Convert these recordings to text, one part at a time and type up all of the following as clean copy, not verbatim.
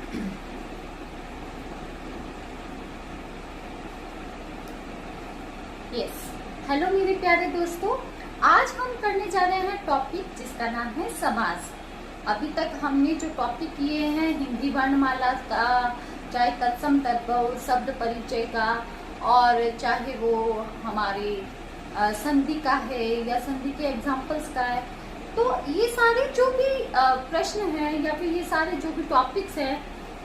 Yes, hello मेरे प्यारे दोस्तों, आज हम करने जा रहे हैं टॉपिक जिसका नाम है समास। अभी तक हमने जो टॉपिक किए हैं हिंदी वर्णमाला का, चाहे तत्सम तद्भव शब्द परिचय का, और चाहे वो हमारे संधि का है या संधि के एग्जाम्पल्स का है, तो ये सारे जो भी प्रश्न हैं या फिर ये सारे जो भी टॉपिक्स हैं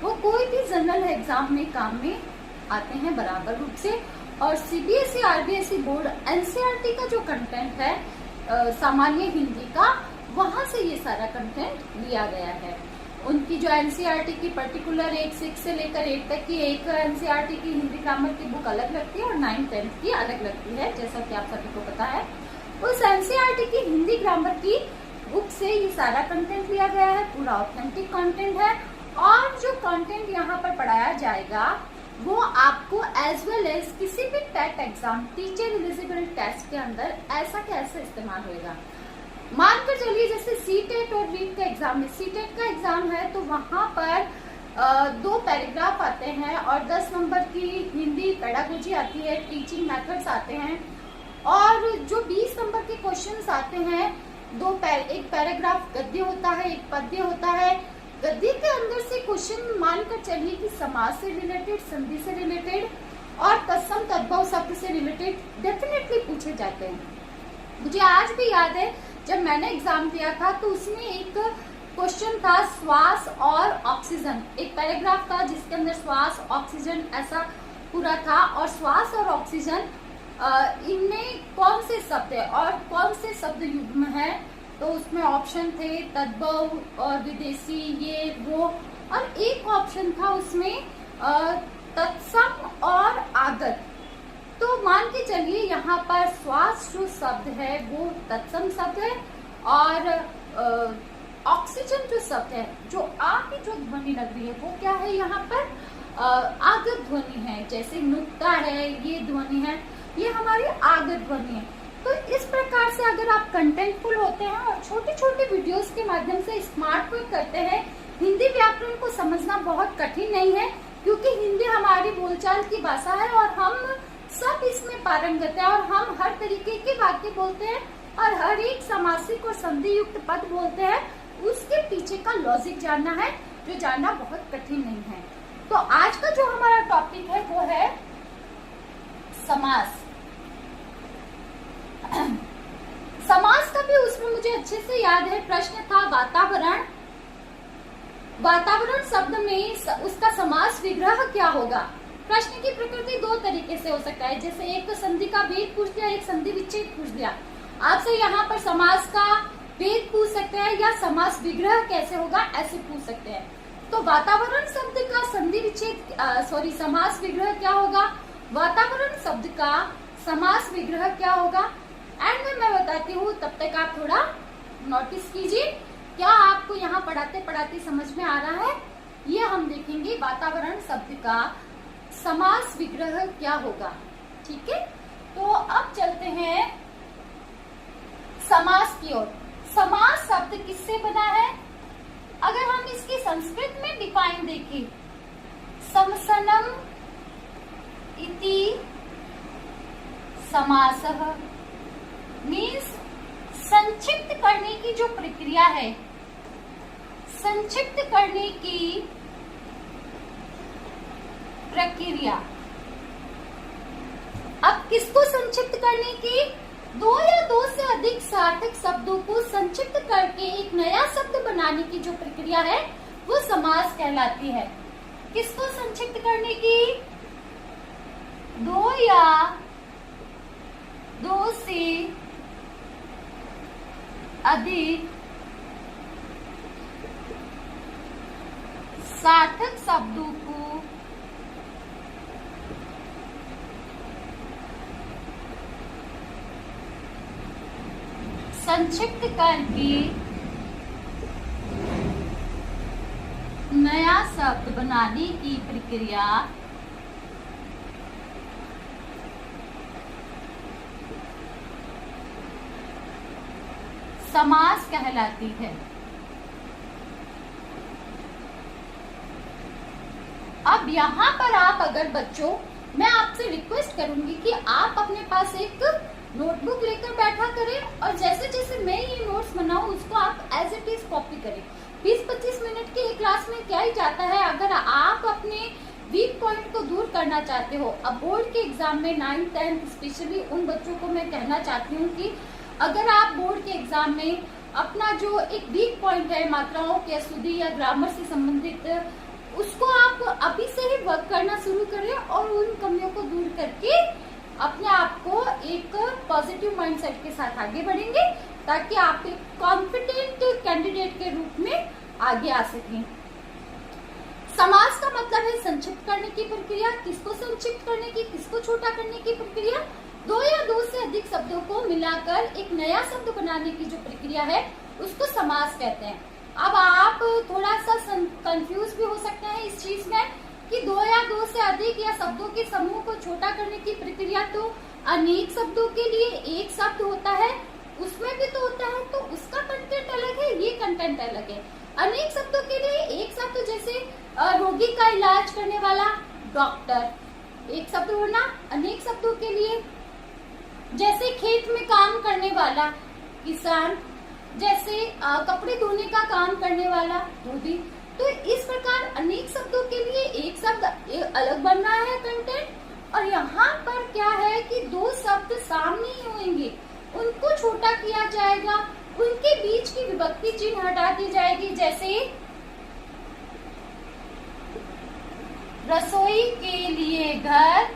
वो कोई भी जनरल एग्जाम में काम में आते हैं बराबर रूप से। और सीबीएसई आरबीएसई बोर्ड एनसीईआरटी का जो कंटेंट है सामान्य हिंदी का, वहां से ये सारा कंटेंट लिया गया है। उनकी जो एनसीईआरटी की पर्टिकुलर 6 से लेकर 8 तक की एक एनसीईआरटी की हिंदी ग्रामर की बुक अलग लगती है और 9th 10th की अलग लगती है, जैसा कि आप सभी को पता है। उस एनसीईआरटी की हिंदी ग्रामर की बुक से ये सारा कंटेंट लिया गया है, पूरा ऑथेंटिक कंटेंट है। और जो कंटेंट यहाँ पर पढ़ाया जाएगा वो आपको एज वेल एज किसी भी TET exam, teacher eligible test के अंदर ऐसा कैसे इस्तेमाल होगा। मानकर चलिए जैसे सीटेट और रीट का एग्जाम है, सीटेट का एग्जाम है तो वहां पर 2 पैराग्राफ आते हैं और 10 नंबर की हिंदी पेडागोजी आती है, टीचिंग मेथड्स आते हैं, और जो 20 नंबर के क्वेश्चंस आते हैं एक पैराग्राफ गद्य होता है, एक पद्य होता है। गद्य के अंदर से क्वेश्चन मानकर चलिए कि समास से रिलेटेड, संधि से रिलेटेड और तत्सम तद्भव शब्द से रिलेटेड डेफिनेटली पूछे जाते हैं। मुझे आज भी याद है जब मैंने एग्जाम दिया था तो उसमें एक क्वेश्चन था श्वास और ऑक्सीजन, एक पैराग्राफ था जिसके अंदर श्वास ऑक्सीजन ऐसा पूरा था, और श्वास और ऑक्सीजन इनमें कौन से शब्द है और कौन से शब्द युग्म है। तो उसमें ऑप्शन थे तद्भव और विदेशी, ये वो, और एक ऑप्शन था उसमें तत्सम और आगत। तो मान के चलिए यहाँ पर श्वास जो शब्द है वो तत्सम शब्द है, और ऑक्सीजन जो शब्द है, जो आ की जो ध्वनि लग रही है वो क्या है, यहाँ पर आगत ध्वनि है। जैसे नुक्ता है, ये ध्वनि है, ये हमारी आगत ध्वनि है। तो इस प्रकार से अगर आप कंटेंटफुल होते हैं और छोटी छोटी वीडियोस के माध्यम से स्मार्ट वर्क करते हैं, हिंदी व्याकरण को समझना बहुत कठिन नहीं है, क्योंकि हिंदी हमारी बोलचाल की भाषा है और हम सब इसमें पारंगत है, और हम हर तरीके के वाक्य बोलते हैं और हर एक समासिक और संधि युक्त पद बोलते हैं। उसके पीछे का लॉजिक जानना है, जो जानना बहुत कठिन नहीं है। तो आज का जो हमारा टॉपिक है वो है समास। समास का भी उसमें मुझे अच्छे से याद है प्रश्न था वातावरण। वातावरण शब्द में उसका समास विग्रह क्या होगा। प्रश्न की प्रकृति 2 तरीके से हो सकता है, जैसे एक तो संधि का भेद पूछ दिया, एक संधि विच्छेद पूछ दिया। आपसे यहाँ पर समास का भेद पूछ सकते हैं या समास विग्रह कैसे होगा ऐसे पूछ सकते हैं। तो वातावरण शब्द का संधि विच्छेद समास विग्रह क्या होगा, वातावरण शब्द का समास विग्रह क्या होगा, एंड में मैं बताती हूँ। तब तक आप थोड़ा नोटिस कीजिए, क्या आपको यहाँ पढ़ाते पढ़ाते समझ में आ रहा है। ये हम देखेंगे वातावरण शब्द का समास विग्रह क्या होगा। ठीक है, तो अब चलते हैं समास की ओर। समास शब्द किससे बना है, अगर हम इसकी संस्कृत में डिफाइन देखें, समसनम इति समासः मीन्स संक्षिप्त करने की जो प्रक्रिया है, संक्षिप्त करने की प्रक्रिया। अब किसको संक्षिप्त करने की, 2 या 2 से अधिक सार्थक शब्दों को संक्षिप्त करके एक नया शब्द बनाने की जो प्रक्रिया है वो समास कहलाती है। किसको संक्षिप्त करने की, 2 या 2 से अधिक सार्थक शब्दों को संक्षिप्त करके नया शब्द बनाने की प्रक्रिया समास कहलाती है। अब यहाँ पर आप अगर बच्चों, मैं आपसे रिक्वेस्ट करूंगी कि आप अपने पास एक नोटबुक लेकर बैठा करें और जैसे जैसे मैं ये नोट्स बनाऊं उसको आप एज इट इज कॉपी करें। 20-25 मिनट की एक क्लास में क्या ही जाता है, अगर आप अपने वीक पॉइंट को दूर करना चाहते हो। अब बोर्ड के एग्जाम में 9th 10th स्पेशली उन बच्चों को मैं कहना चाहती हूँ कि अगर आप बोर्ड के एग्जाम में अपना जो एक वीक पॉइंट है मात्राओं के अशुद्धि या ग्रामर से संबंधित, उसको आप अभी से ही वर्क करना शुरू करें और उन कमियों को दूर करके अपने आप को एक पॉजिटिव माइंडसेट के साथ आगे बढ़ेंगे ताकि आप एक कॉन्फिडेंट कैंडिडेट के रूप में आगे आ सकें। समास का मतलब है संक्षिप्त करने की प्रक्रिया। किसको संक्षिप्त करने की, किसको छोटा करने की प्रक्रिया? दो या दो से अधिक शब्दों को मिलाकर एक नया शब्द बनाने की जो प्रक्रिया है उसको समास कहते हैं। अब आप थोड़ा सा कंफ्यूज भी हो सकते हैं इस चीज में कि दो या दो से अधिक या शब्दों के समूह को छोटा करने की प्रक्रिया तो अनेक शब्दों के लिए एक शब्द होता है, उसमें भी तो होता है, तो उसका कंटेंट अलग है, ये कंटेंट अलग है। अनेक शब्दों के लिए एक शब्द, जैसे रोगी का इलाज करने वाला डॉक्टर, एक शब्द होना। अनेक शब्दों के लिए जैसे खेत में काम करने वाला किसान, जैसे कपड़े धोने का काम करने वाला धोबी। तो इस प्रकार अनेक शब्दों के लिए एक शब्द अलग बन रहा है कंटेंट। और यहाँ पर क्या है कि दो शब्द सामने ही होंगे, उनको छोटा किया जाएगा, उनके बीच की विभक्ति चिन्ह हटा दी जाएगी। जैसे रसोई के लिए घर,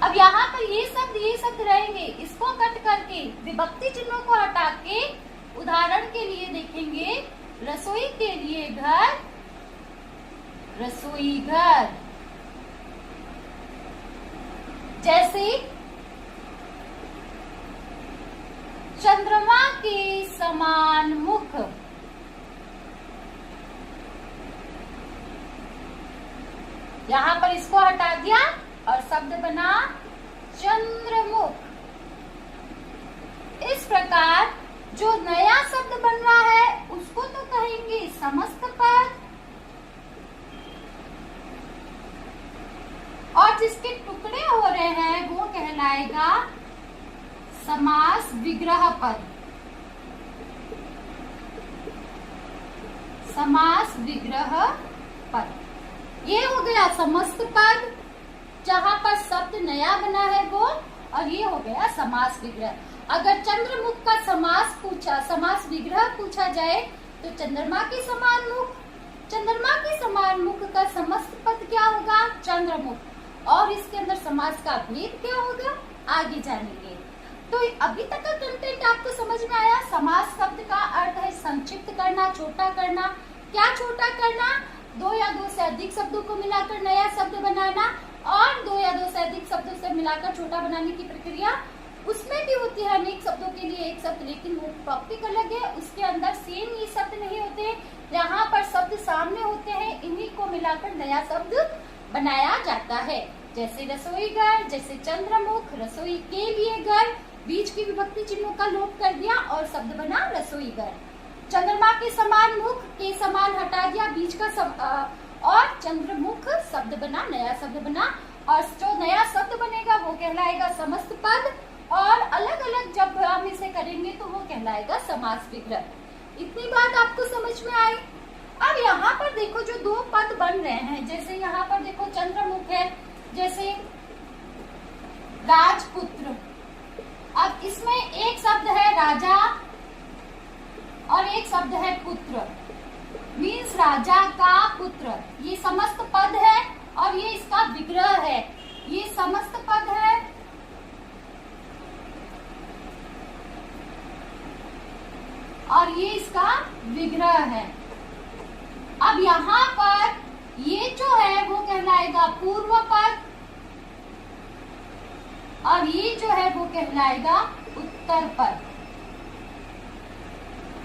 अब यहाँ पर ये शब्द रहेंगे, इसको कट करके विभक्ति चिन्हों को हटा के उदाहरण के लिए देखेंगे, रसोई के लिए घर, रसोई घर। जैसे चंद्रमा के समान मुख, यहाँ पर इसको हटा दिया और शब्द बना चंद्रमुख। इस प्रकार जो नया शब्द बन रहा है उसको तो कहेंगे समस्त पद, और जिसके टुकड़े हो रहे हैं वो कहलाएगा समास विग्रह पद। समास विग्रह पद, ये हो गया समस्त पद जहां पर शब्द नया बना है वो, और ये हो गया समास विग्रह। अगर चंद्रमुख का समास विग्रह पूछा जाए तो चंद्रमा के समान मुख, चंद्रमा के समान मुख का समस्त पद क्या होगा? चंद्रमुख। और इसके अंदर समास का भेद क्या होगा आगे जानेंगे। तो अभी तक का कंटेंट आपको समझ में आया। समास शब्द का अर्थ है संक्षिप्त करना, छोटा करना। क्या छोटा करना? दो या दो से अधिक शब्दों को मिलाकर नया शब्द बनाना, और दो या दो से अधिक शब्दों से मिलाकर छोटा बनाने की प्रक्रिया उसमें भी होती है। अनेक शब्दों के लिए एक शब्द, लेकिन वो टॉपिक अलग है, उसके अंदर सेम ये शब्द नहीं होते। यहाँ पर शब्द सामने होते हैं, इन्हीं को मिलाकर नया शब्द बनाया जाता है। जैसे रसोई घर, जैसे चंद्रमुख, रसोई के लिए घर, बीच की विभक्ति चिन्हों का लोप कर दिया और शब्द बना रसोई घर। चंद्रमा के समान मुख, के समान हटा दिया, बीच का और चंद्रमुख शब्द बना, नया शब्द बना, और जो नया शब्द बनेगा वो कहलाएगा समस्त पद, और अलग अलग जब हम इसे करेंगे तो वो कहलाएगा समास विग्रह। इतनी बात आपको समझ में आई। अब यहाँ पर देखो जो दो पद बन रहे हैं, जैसे यहाँ पर देखो चंद्रमुख है, जैसे राजपुत्र। अब इसमें एक शब्द है राजा और एक शब्द है पुत्र, मीन्स राजा का पुत्र। ये समस्त पद है और ये इसका विग्रह है। ये समस्त पद है और ये इसका विग्रह है। अब यहाँ पर ये जो है वो कहलाएगा पूर्व पद और ये जो है वो कहलाएगा उत्तर पद।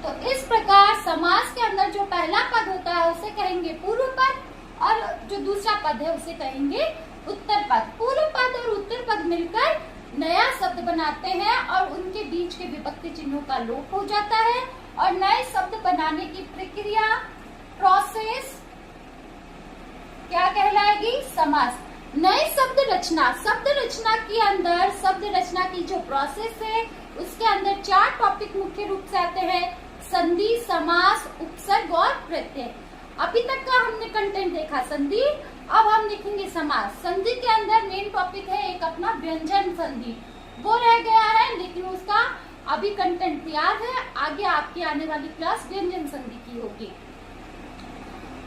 तो इस प्रकार समास के अंदर जो पहला पद होता है उसे कहेंगे पूर्व पद, और जो दूसरा पद है उसे कहेंगे उत्तर पद। पूर्व पद और उत्तर पद मिलकर नया शब्द बनाते हैं और उनके बीच के विभक्ति चिन्हों का लोप हो जाता है और नए शब्द बनाने की प्रक्रिया, प्रोसेस समास। नए शब्द रचना, शब्द रचना के अंदर शब्द रचना की जो प्रोसेस है उसके अंदर 4 टॉपिक मुख्य रूप से आते हैं, संधि, समास, उपसर्ग और प्रत्यय। अभी तक का हमने कंटेंट देखा संधि, अब हम देखेंगे समास। संधि के अंदर मेन टॉपिक है एक अपना व्यंजन संधि, वो रह गया है लेकिन उसका अभी कंटेंट तैयार है, आगे आपकी आने वाली क्लास व्यंजन संधि की होगी।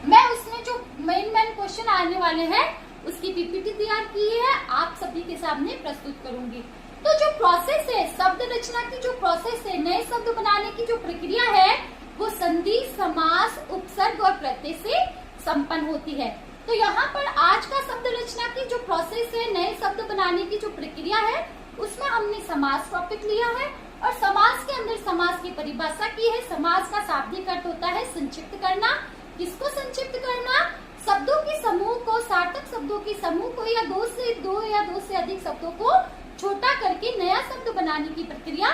मैं उसमें जो मेन क्वेश्चन आने वाले हैं उसकी पीपीटी तैयार की है, आप सभी के सामने प्रस्तुत करूंगी। तो जो प्रोसेस है शब्द रचना की, जो प्रोसेस है नए शब्द बनाने की जो प्रक्रिया है वो संधि, समास, उपसर्ग और प्रत्यय से संपन्न होती है। तो यहाँ पर आज का शब्द रचना की जो प्रोसेस है नए शब्द बनाने की जो प्रक्रिया है उसमें हमने समास टॉपिक लिया है और समास के अंदर समास की परिभाषा की है। समास का शाब्दिक अर्थ होता है संक्षिप्त करना। किसको संक्षिप्त करना? शब्दों के समूह को, सार्थक शब्दों के समूह को या दो से अधिक शब्दों को छोटा करके नया शब्द बनाने की प्रक्रिया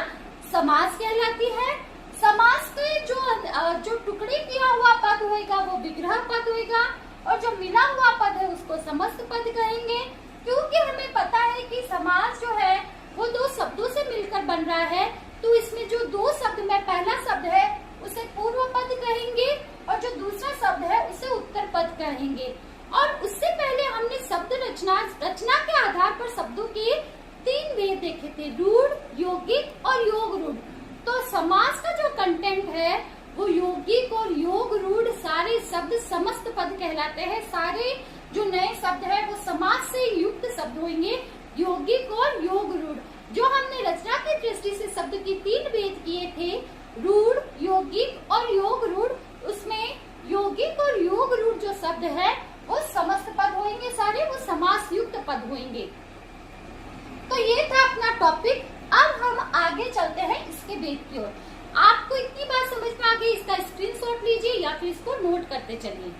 समास कहलाती है। समास के जो टुकड़े किया हुआ पद होएगा वो विग्रह पद होएगा और जो मिला हुआ पद है उसको समस्त पद कहेंगे, क्योंकि हमें पता है कि समास जो है वो 2 शब्दों से मिलकर बन रहा है। तो इसमें जो 2 शब्द में पहला शब्द है उसे पूर्व पद कहेंगे और जो दूसरा शब्द है उसे उत्तर पद कहेंगे। और उससे पहले हमने शब्द रचना के आधार पर शब्दों के 3 भेद देखे थे, रूढ़, यौगिक और योग रूढ़। तो समास का जो कंटेंट है वो यौगिक और योग रूढ़ सारे शब्द समस्त पद कहलाते हैं। सारे जो नए शब्द है वो समास से युक्त शब्द होंगे, यौगिक और योग रूढ़। जो हमने रचना की दृष्टि से शब्द की 3 भेद किए थे, रूढ़, यौगिक और योग रूढ़, उसमें यौगिक और योग रूढ़ जो शब्द है वो समस्त पद होंगे, सारे वो समास युक्त पद होंगे। तो ये था अपना टॉपिक। अब हम आगे चलते हैं इसके भेद की ओर। आपको इतनी बात समझ में आ गई, इसका स्क्रीनशॉट लीजिए या फिर इसको नोट करते चलिए।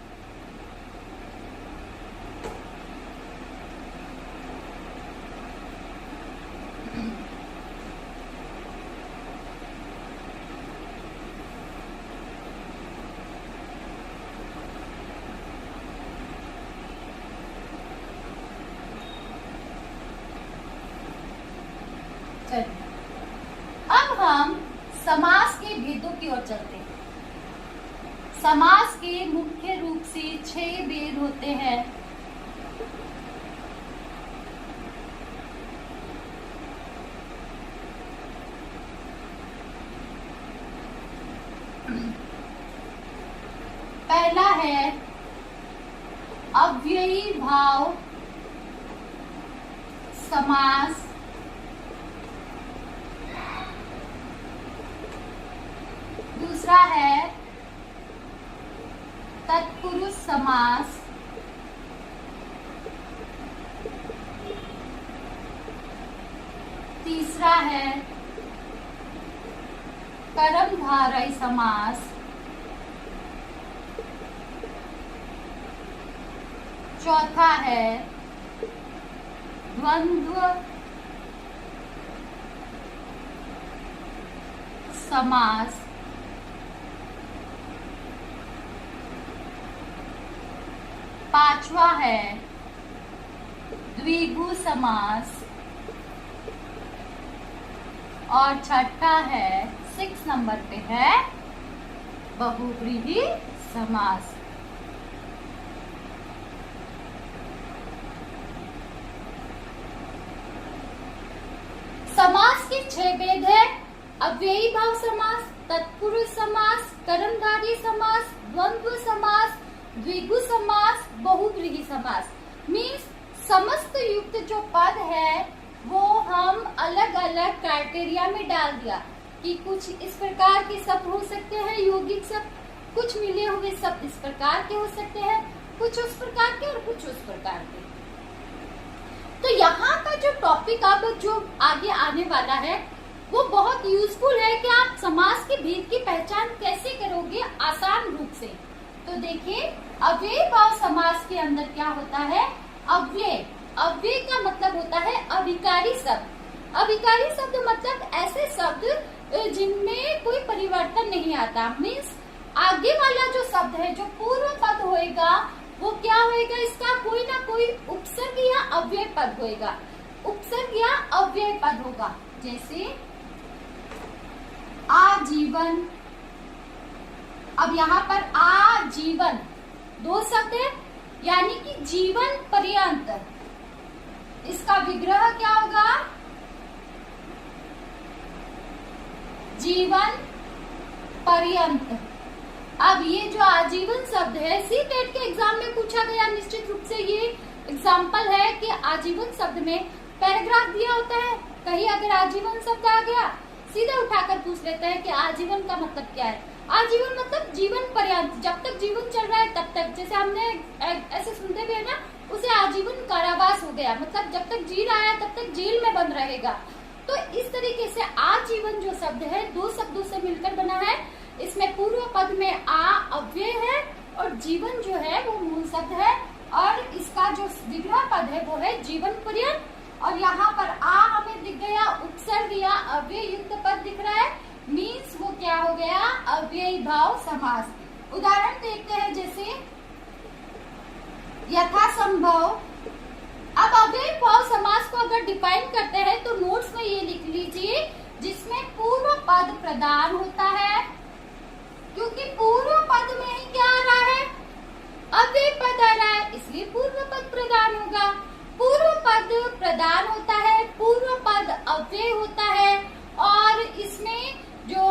अब हम समास के भेदों की ओर चलते हैं। समास के मुख्य रूप से 6 भेद होते हैं। पहला है अव्ययी भाव समास, दूसरा है तत्पुरुष समास, तीसरा है कर्मधारय समास, चौथा है द्वंद्व समास, पांचवा है द्विगु समास और छठा है 6 नंबर पे है बहुव्रीहि समास। समास के 6 भेद है, अव्ययी भाव समास, तत्पुरुष समास, कर्मधारय समास, द्वंद्व समास, द्विगु समास, बहुव्रीहि समास। मीन्स समस्त युक्त जो पद है वो हम अलग अलग क्राइटेरिया में डाल दिया कि कुछ इस प्रकार के शब्द हो सकते हैं यौगिक शब्द, कुछ मिले हुए शब्द इस प्रकार के हो सकते हैं, कुछ उस प्रकार के और कुछ उस प्रकार के। तो यहाँ का जो टॉपिक अब जो आगे आने वाला है वो बहुत यूजफुल है कि आप समास के भेद की पहचान कैसे करोगे आसान रूप से। तो देखिए अव्ययी भाव समास के अंदर क्या होता है, अव्यय का मतलब होता है अविकारी शब्द। अविकारी शब्द मतलब ऐसे शब्द जिनमें कोई परिवर्तन नहीं आता। मीन्स आगे वाला जो शब्द है जो पूर्व पद होएगा वो क्या होएगा, इसका कोई ना कोई उपसर्ग या अव्यय पद होएगा, उपसर्ग या अव्यय पद होगा। जैसे आजीवन, अब यहाँ पर आजीवन दो शब्द है, यानी कि जीवन पर्यंत। इसका विग्रह क्या होगा, जीवन पर्यंत। अब ये जो आजीवन शब्द है सीटेट के एग्जाम में पूछा गया, निश्चित रूप से ये एग्जाम्पल है कि आजीवन शब्द में पैराग्राफ दिया होता है, कहीं अगर आजीवन शब्द आ गया सीधे उठाकर पूछ लेता है कि आजीवन का मतलब क्या है। आजीवन मतलब जीवन पर्यंत, जब तक जीवन चल रहा है तब तक, जैसे हमने ऐसे सुनते भी है ना, उसे आजीवन कारावास हो गया, मतलब जब तक जी रहा है तब तक जेल में बंद रहेगा। तो इस तरीके से आजीवन जो शब्द है दो शब्दों से मिलकर बना है। इसमें पूर्व पद में आ अव्यय है और जीवन जो है वो मूल शब्द है, और इसका जो विग्रह पद है वो है जीवन पर्यंत। और यहाँ पर आ हमें दिख गया उपसर्ग या अव्यय युक्त पद दिख रहा है, मीन्स वो क्या हो गया, अव्ययी भाव समास। उदाहरण देखते हैं, जैसे यथासंभव। अब अव्ययी भाव समास को अगर डिफाइन करते हैं तो नोट्स में ये लिख लीजिए, जिसमें पूर्व पद प्रधान होता है, क्योंकि पूर्व पद में ही क्या आ रहा है, अव्ययी पद आ रहा है, इसलिए पूर्व पद प्रधान होगा। पूर्व पद प्रधान होता है, पूर्व पद अव्यय होता है, और इसमें जो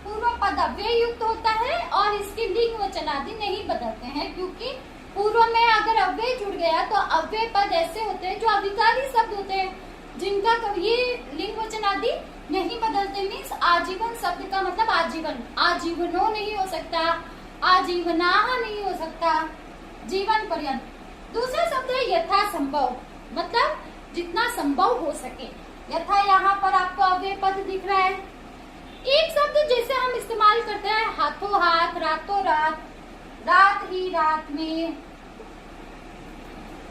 पूर्व पद अव्यय युक्त होता है और इसके लिंग वचन आदि नहीं बदलते हैं, क्योंकि पूर्व में अगर अव्यय जुड़ गया तो अव्यय पद ऐसे होते हैं जो अविकारी शब्द होते हैं, जिनका ये लिंग वचन आदि नहीं बदलते। मीन्स आजीवन शब्द का मतलब आजीवन, आजीवनो नहीं हो सकता, आजीवनाह नहीं हो सकता, जीवन पर्यंत। दूसरा शब्द है यथासंभव, मतलब जितना संभव हो सके। यथा यहाँ पर आपको अव्यय पद दिख रहा है। एक शब्द जैसे हम इस्तेमाल करते हैं हाथों हाथ, रातों रात, रात ही रात में,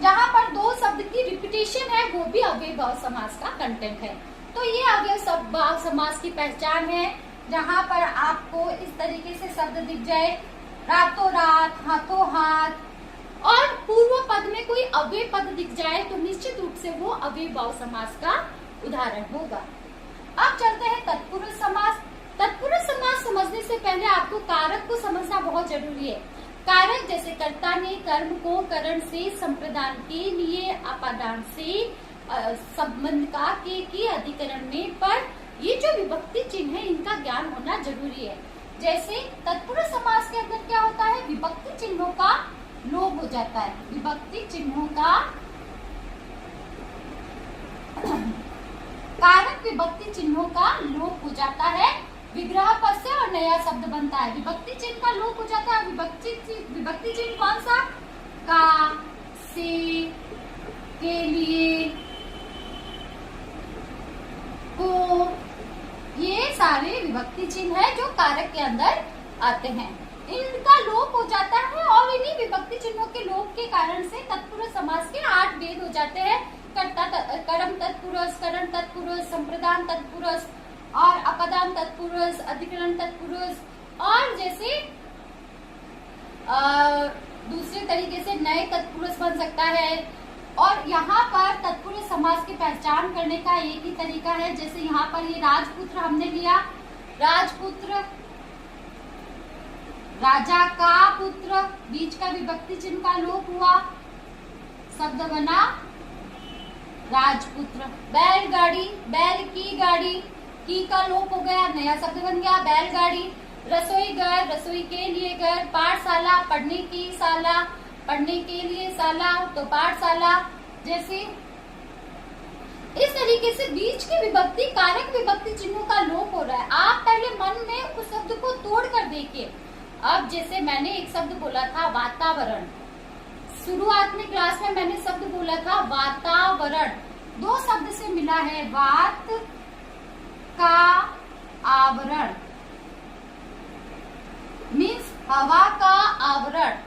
जहाँ पर दो शब्द की रिपीटेशन है वो भी अव्यय भाव समास का कंटेंट है। तो ये अव्यय भाव समास की पहचान है, जहाँ पर आपको इस तरीके से शब्द दिख जाए, रातों रात, हाथों हाथ, और पूर्व पद में कोई अव्यय पद दिख जाए तो निश्चित रूप से वो अव्यय भाव समास का उदाहरण होगा। अब चलते हैं तत्पुरुष समास। तत्पुरुष समास समझने से पहले आपको कारक को समझना बहुत जरूरी है। कारक जैसे कर्ता ने कर्म को करण से संप्रदान के लिए अपादान से संबंध का के अधिकरण में, पर ये जो विभक्ति चिन्ह है इनका ज्ञान होना जरूरी है। जैसे तत्पुरुष समास के अंदर क्या होता है, विभक्ति चिन्हों का लोप हो जाता है, विभक्ति चिन्हों का कारक विभक्ति चिन्हों का लोप हो जाता है, विग्रह पद से और नया शब्द बनता है। विभक्ति चिन्ह का लोप हो जाता है। विभक्ति चिन्ह कौन सा, का, से, के लिए, को, ये सारे विभक्ति चिन्ह है जो कारक के अंदर आते हैं, इनका लोप हो जाता है। और इन्हीं विभक्ति चिन्हों के लोप के कारण से तत्पुरुष समास के 8 भेद हो जाते हैं। कर्ता कर्म तत्पुरुष, करण तत्पुरुष, संप्रदान तत्पुरुष और अपदान तत्पुरुष, अधिकरण तत्पुरुष, और जैसे दूसरे तरीके से नए तत्पुरुष बन सकता है। और यहाँ पर तत्पुरुष समास की पहचान करने का एक ही तरीका है, जैसे यहाँ पर ये राजपुत्र हमने लिया, राजपुत्र, राजा का पुत्र, बीच का विभक्ति चिन्ह का लोप हुआ, शब्द बना राजपुत्र। बैलगाड़ी, बैल की गाड़ी, की का लोप हो गया, नया शब्द बन गया बैलगाड़ी। रसोई घर, रसोई के लिए घर। पाठशाला, पढ़ने की शाला, पढ़ने के लिए शाला, तो पाठशाला। जैसे इस तरीके से बीच की विभक्ति कारक विभक्ति चिन्हों का लोप हो रहा है। आप पहले मन में उस शब्द को तोड़ कर देखिए। अब जैसे मैंने एक शब्द बोला था वातावरण, शुरुआत में क्लास में मैंने शब्द बोला था वातावरण, दो शब्द से मिला है, वात का आवरण, मीन्स हवा का आवरण,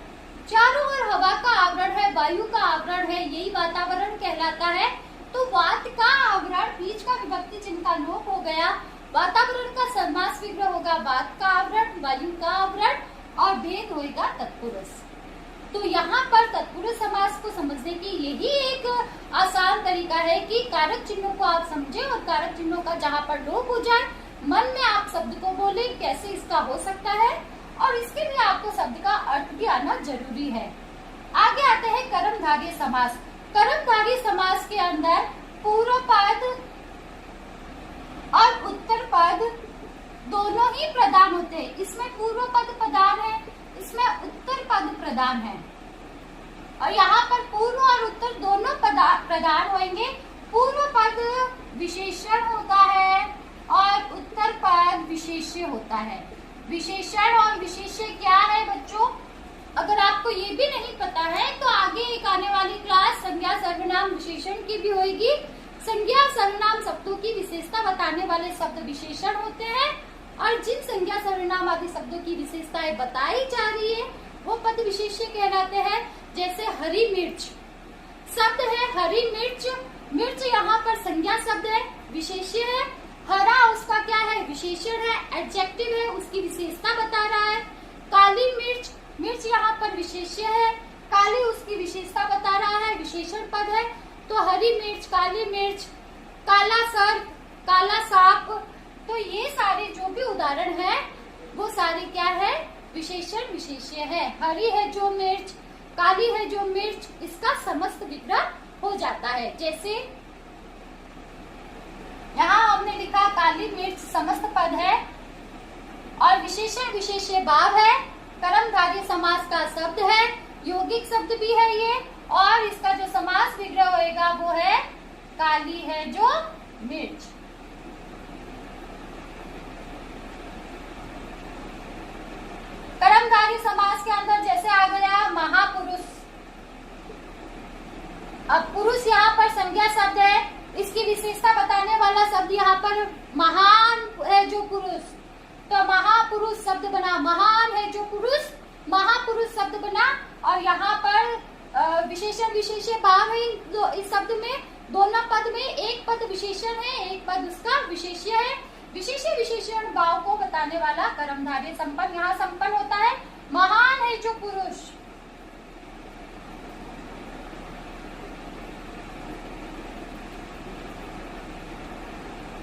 चारों ओर हवा का आवरण है, वायु का आवरण है, यही वातावरण कहलाता है। तो वात का आवरण, बीच का विभक्ति चिन्ह का लोप हो गया, वातावरण का समास विग्रह होगा वात का आवरण, वायु का आवरण, और भेद होगा तत्पुरुष। तो यहाँ पर तत्पुरुष समास को समझने की यही एक आसान तरीका है कि कारक चिन्हों को आप समझें और कारक चिन्हों का जहाँ पर लोप हो जाए मन में आप शब्द को बोले कैसे इसका हो सकता है, और इसके लिए आपको शब्द का अर्थ भी आना जरूरी है। आगे आते हैं कर्मधारय समास। कर्मधारय समास के अंदर पूर्व पद और उत्तर पद दोनों ही प्रधान होते हैं। इसमें पूर्व पद प्रधान है, इसमें उत्तर पद प्रधान है, और यहाँ पर पूर्व और उत्तर दोनों प्रधान होंगे। पूर्व पद विशेषण होता है और उत्तर पद विशेष्य होता है। विशेषण और विशेष्य क्या है बच्चों? अगर आपको ये भी नहीं पता है तो आगे एक आने वाली क्लास संज्ञा सर्वनाम विशेषण की भी होगी। संज्ञा सर्वनाम शब्दों की विशेषता बताने वाले शब्द विशेषण होते हैं, और जिन संज्ञा सर्वनाम आदि शब्दों की विशेषताएं बताई जा रही है वो पद विशेष्य कहलाते हैं। जैसे हरी मिर्च शब्द है, हरी मिर्च, मिर्च यहाँ पर संज्ञा शब्द है, विशेष्य है। हरा उसका क्या है? विशेषण है, एडजेक्टिव है, उसकी विशेषता बता रहा है। काली मिर्च, मिर्च यहाँ पर विशेष्य है, काली उसकी विशेषता बता रहा है, विशेषण पद है। तो हरी मिर्च, काली मिर्च, काला सर्प, काला सांप, तो ये सारे जो भी उदाहरण है वो सारे क्या है? विशेषण विशेष्य है। हरी है जो मिर्च, काली है जो मिर्च, इसका समस्त विग्रह हो जाता है। जैसे यहाँ हमने लिखा काली मिर्च समस्त पद है और विशेषण विशेष्य भाव है, कर्मधारय समास का शब्द है, यौगिक शब्द भी है ये, और इसका जो समास विग्रह होएगा वो है काली है जो मिर्च। कर्मधारय समास के अंदर जैसे आ गया महापुरुष। अब पुरुष यहाँ पर संज्ञा शब्द है, इसकी विशेषता बताने वाला शब्द यहाँ पर महान है जो पुरुष, तो महापुरुष शब्द बना। महान है जो पुरुष, महापुरुष शब्द बना। और यहाँ पर विशेषण विशेष्य भाव है इस शब्द में। दोनों पद में एक पद विशेषण है, एक पद उसका विशेष्य है। विशेष्य विशेषण भाव को बताने वाला कर्मधारय संपन्न यहाँ संपन्न होता है। महान है जो पुरुष,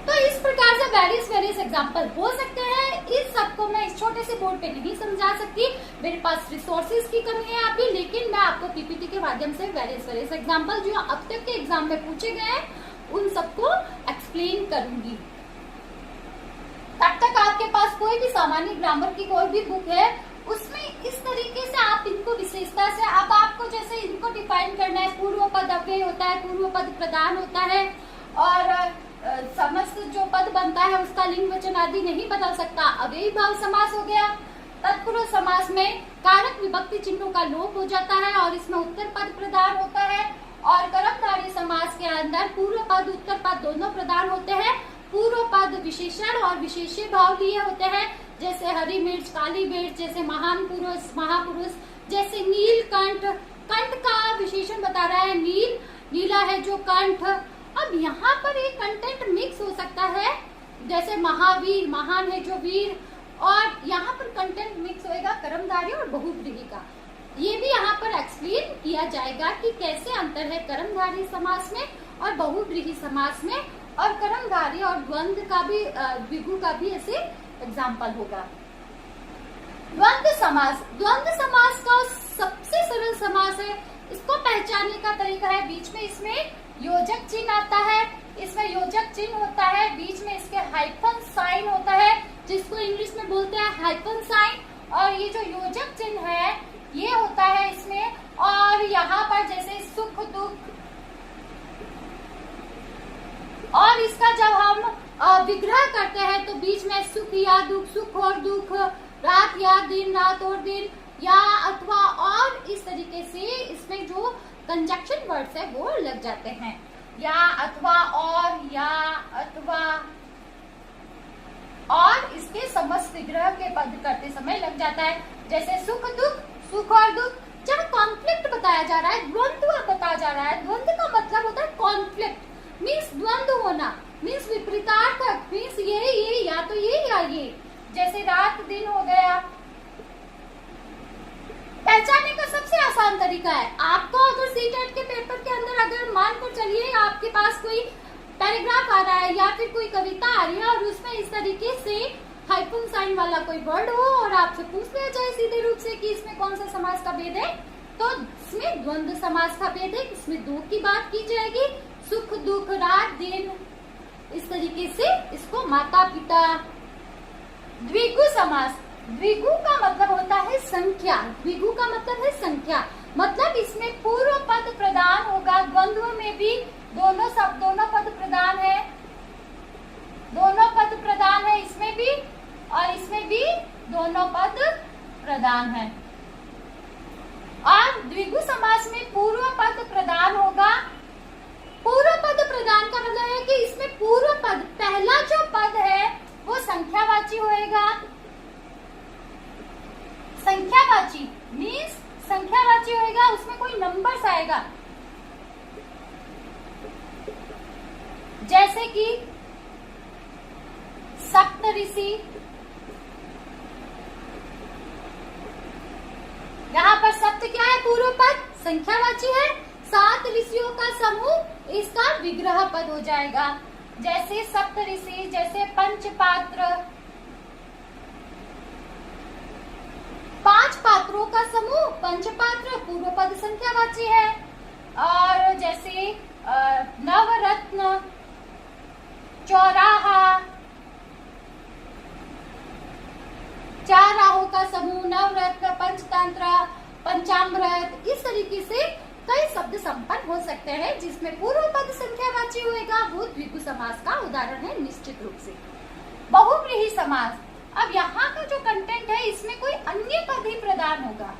तो इस प्रकार से वेरियस एग्जाम्पल हो सकते हैं। इस सबको मैं इस छोटे से बोर्ड पे नहीं समझा सकती, मेरे पास रिसोर्सेज की कमी है अभी, लेकिन मैं आपको पीपीटी के माध्यम से वेरियस एग्जाम्पल जो अब तक के एग्जाम में पूछे गए हैं उन सबको एक्सप्लेन करूंगी। तब तक आपके पास कोई भी सामान्य ग्रामर की कोई भी बुक है उसमें इस तरीके से आप इनको विशेषता से, अब आपको जैसे इनको डिफाइन करना है, पूर्व पद अव्यय होता है, पूर्व पद प्रधान होता है, और समस्त जो पद बनता है उसका लिंग वचन आदि नहीं बदल सकता। अव्ययी भाव समास हो गया। तत्पुरुष समास में कारक विभक्ति चिन्हों का लोप हो जाता है और इसमें उत्तर पद प्रधान होता है। और कर्मधारय समास के अंदर पूर्व पद उत्तर पद दोनों प्रधान होते हैं। पूर्व पद विशेषण और विशेष्य भाव लिए होते हैं, जैसे हरी मिर्च, काली मिर्च, जैसे महान पुरुष, महापुरुष, जैसे नीलकंठ, कंठ का विशेषण बता रहा है नील, नीला है जो कंठ। अब यहाँ पर एक कंटेंट मिक्स हो सकता है, जैसे महावीर, महान है जो वीर, और यहाँ पर कंटेंट मिक्स होएगा कर्मधारय और बहुव्रीहि का। ये भी यहाँ पर एक्सप्लेन किया जाएगा कि कैसे अंतर है कर्मधारय समास में और बहुव्रीहि समास में, और कर्मधारय और द्वंद्व का भी द्विगु का भी ऐसे एग्जाम्पल होगा। द्वंद्व समास, द्वंद्व समास का सबसे सरल समास है। इसको पहचानने का तरीका है, बीच में इसमें योजक चिन्ह आता है, इसमें योजक चिन्ह होता है, बीच में इसके हाइफन साइन होता है जिसको इंग्लिश में बोलते हैं हाइफन साइन, और ये जो योजक चिन्ह है ये होता है इसमें। और यहाँ पर जैसे सुख दुख, और इसका जब हम विग्रह करते हैं तो बीच में सुख या दुख, सुख और दुख, रात या दिन, रात और दिन, या अथवा, और इस तरीके से इसमें जो कंजक्शन वर्ड्स है वो लग जाते हैं, या अथवा और, या अथवा, और इसके समस्त विग्रह के पद करते समय लग जाता है। जैसे सुख दुख, सुख और दुख। जब कॉन्फ्लिक्ट बताया जा रहा है, द्वंद्व बताया जा रहा है, द्वंद्व का मतलब होता है कॉन्फ्लिक्ट, मीन्स द्वंद्व होना, मीन्स विपरीतार्थक, मीन्स ये या तो ये या ये। जैसे रात दिन हो गया। पहचानने का सबसे आसान आसान तरीका है। आपको अगर सीटेट के पेपर के अंदर अगर मान कर चलिए आपके पास कोई पैराग्राफ आ रहा है या फिर कोई कविता आ रही है और उसमें इस तरीके से हाइफन साइन वाला कोई वर्ड हो और आपसे पूछ लिया जाए सीधे रूप से कि इसमें कौन सा समास का भेद है, तो इसमें द्वंद्व समास का भेद है। इसमें दो की बात की जाएगी, सुख दुख रात दिन, इस तरीके से इसको माता पिता। द्विगु समास, द्विगु का मतलब होता है संख्या, द्विगु का मतलब है संख्या, मतलब इसमें पूर्व पद प्रदान होगा। द्वंद्व में भी दोनों पद प्रदान है, दोनों पद प्रदान है इसमें भी और इसमें भी दोनों पद प्रदान है। और द्विगु समास में पूर्व पद प्रदान होगा। पूर्व पद प्रदान का मतलब है कि इसमें पूर्व पद, पहला जो पद है वो संख्यावाची होएगा। संख्यावाची मीन्स संख्यावाची होएगा, उसमें कोई नंबर्स आएगा, जैसे कि सप्तऋषि, यहाँ पर सप्त क्या है, पूर्व पद संख्यावाची है। 7 ऋषियों का समूह इसका विग्रह पद हो जाएगा, जैसे सप्तऋषि, जैसे पंचपात्र, 5 पात्रों का समूह पंचपात्र पूर्व पद संख्यावाची है। और जैसे नवरत्न, चौराहा, 4 राहों का समूह, नवरत्न, पंचतंत्र, पंचामृत, इस तरीके से कई शब्द संपन्न हो सकते हैं जिसमें पूर्व पद संख्यावाची होएगा, वो द्विगु समास का उदाहरण है निश्चित रूप से। बहुव्रीहि समास, अब यहाँ का जो कंटेंट है इसमें कोई अन्य पद ही प्रदान होगा,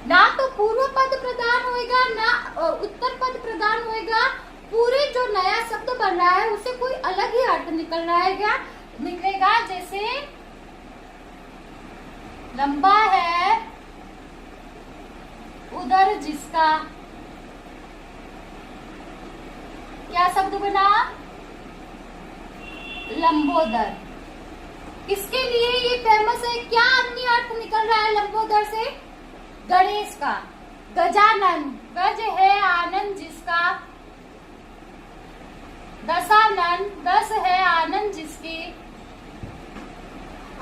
ना तो पूर्व पद प्रदान होएगा ना उत्तर पद प्रदान होएगा। पूरे जो नया शब्द बन रहा है उसे कोई अलग ही अर्थ निकलेगा, जैसे लंबा है उधर जिसका, क्या शब्द बना, लंबोदर। किसके लिए ये फेमस है, क्या अन्य अर्थ निकल रहा है लंबोदर से, गणेश का। गजानन, गज है आनंद जिसका, दशानन, 10 है आनंद जिसके।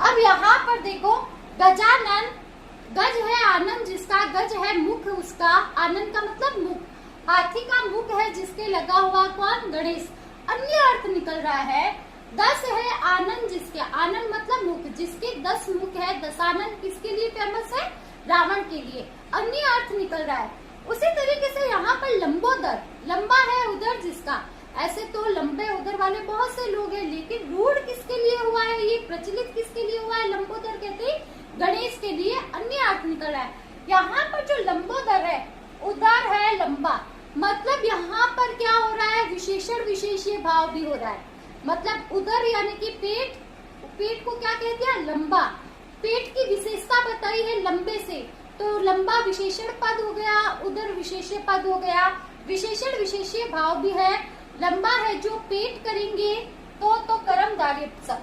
अब यहाँ पर देखो, गजानन, गज है आनंद जिसका, गज है मुख उसका, आनंद का मतलब मुख, हाथी का मुख है जिसके लगा हुआ कौन, गणेश। अन्य अर्थ निकल रहा है, 10 है आनंद जिसके, आनंद मतलब मुख, जिसके 10 मुख है। दशानन किसके लिए फेमस है, रावण के लिए। अन्य अर्थ निकल रहा है। उसी तरीके से यहाँ पर लंबोदर, लंबा है उधर जिसका, ऐसे तो लंबे उधर वाले बहुत से लोग हैं, लेकिन रूढ़ किसके लिए हुआ है, ये प्रचलित किसके लिए हुआ है, लंबोदर कहते हैं गणेश के लिए। अन्य अर्थ निकल रहा है। यहाँ पर जो लंबोदर है, उधर है लंबा, मतलब यहाँ पर क्या हो रहा है, विशेषण विशेष्य भाव भी हो रहा है। मतलब उधर यानी कि पेट, पेट को क्या कहते हैं, लंबा, पेट की विशेषता बताई है लंबे से, तो लंबा विशेषण पद हो गया, उधर विशेष्य पद हो गया। विशेषण विशेष्य भाव भी है। लंबा है जो पेट करेंगे तो कर्मधारय पद,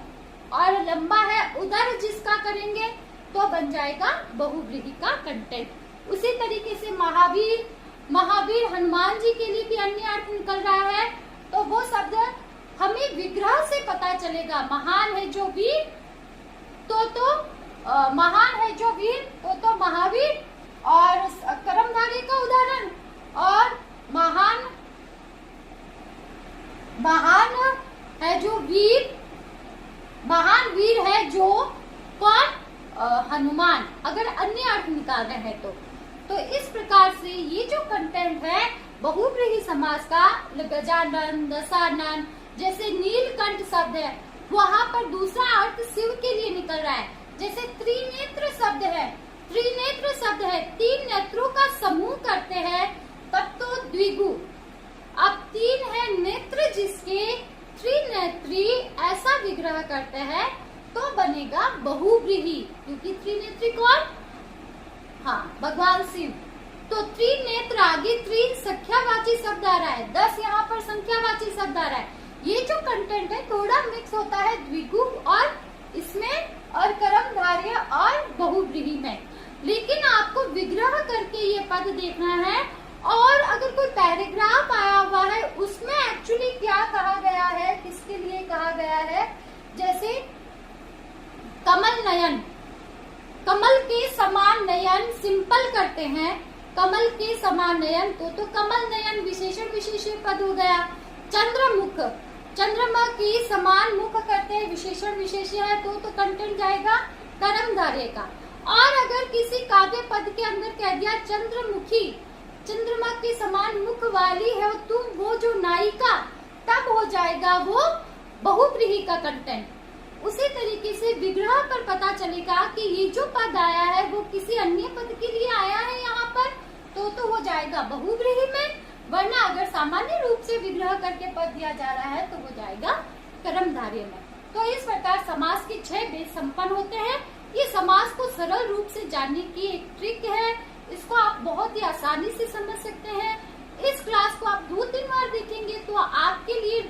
और लंबा है उधर जिसका करेंगे तो बन जाएगा बहुव्रीहि का कंटेंट। उसी तरीके से महावीर, महावीर हनुमान जी के लिए भी अन्य अर्थ निकल रहा है, तो वो शब्द हमें विग्रह से पता चलेगा। महान है जो वीर महान है जो वीर तो महावीर, और कर्मधारय का उदाहरण, और महान है जो वीर, महान वीर है जो कौन, हनुमान, अगर अन्य अर्थ निकाल रहे हैं तो इस प्रकार से ये जो कंटेंट है बहुव्रीहि समास का, गजानन, दशानन, जैसे नीलकंठ शब्द है वहाँ पर दूसरा अर्थ शिव के लिए निकल रहा है। जैसे त्रिनेत्र शब्द है, त्रिनेत्र शब्द है, 3 नेत्रों का समूह करते हैं तब तो द्विगु। अब 3 है नेत्र जिसके, त्रिनेत्री ऐसा विग्रह करते हैं तो बनेगा बहुव्रीहि, क्योंकि त्रिनेत्री कौन, हाँ भगवान शिव। तो त्रिनेत्र आगे त्रि संख्यावाची शब्द आ रहा है, 10 यहाँ पर संख्यावाची शब्द आ रहा है। ये जो कंटेंट है थोड़ा मिक्स होता है द्विगु और इसमें और कर्मधारय और बहुव्रीहि में, लेकिन आपको करके ये पद देखना है। और अगर कोई पैराग्राफ आया हुआ है उसमें एक्चुअली क्या कहा गया है, किसके लिए कहा गया है, जैसे कमल नयन, कमल के समान नयन सिंपल करते हैं, कमल के समान नयन तो कमल नयन विशेषण विशेष्य पद हो गया। चंद्रमुख, चंद्रमा के समान मुख करते हैं, विशेषण विशेष्य है तो कंटेंट जाएगा कर्मधारय का। और अगर किसी काव्य पद के अंदर कह दिया चंद्रमुखी, चंद्रमा के समान मुख वाली है तुम वो जो नायिका, तब हो जाएगा वो बहुव्रीहि का कंटेंट। उसी तरीके से विग्रह पर पता चलेगा कि ये जो पद आया है वो किसी अन्य पद के लिए आया है यहाँ पर, तो हो जाएगा बहुव्रीहि में, वरना अगर सामान्य रूप से विग्रह करके पद दिया जा रहा है तो हो जाएगा कर्मधारय में। तो इस प्रकार समास के 6 भेद संपन्न होते हैं। ये समास को सरल रूप से जानने की एक ट्रिक है, इसको आप बहुत ही आसानी से समझ सकते हैं। इस क्लास को आप 2-3 बार देखेंगे तो आपके लिए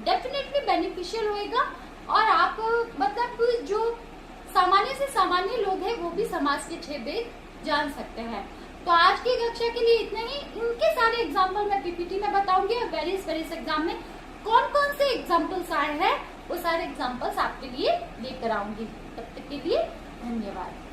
डेफिनेटली बेनिफिशियल होएगा और आप मतलब जो सामान्य से सामान्य लोग हैं वो भी समास के 6 भेद जान सकते हैं। तो आज की कक्षा के लिए इतना ही। इनके सारे एग्जाम्पल मैं पीपीटी में बताऊंगी और वेरियस एग्जाम में कौन कौन से एग्जाम्पल्स आए हैं वो सारे एग्जाम्पल्स आपके लिए लेकर आऊंगी। तब तक के लिए धन्यवाद।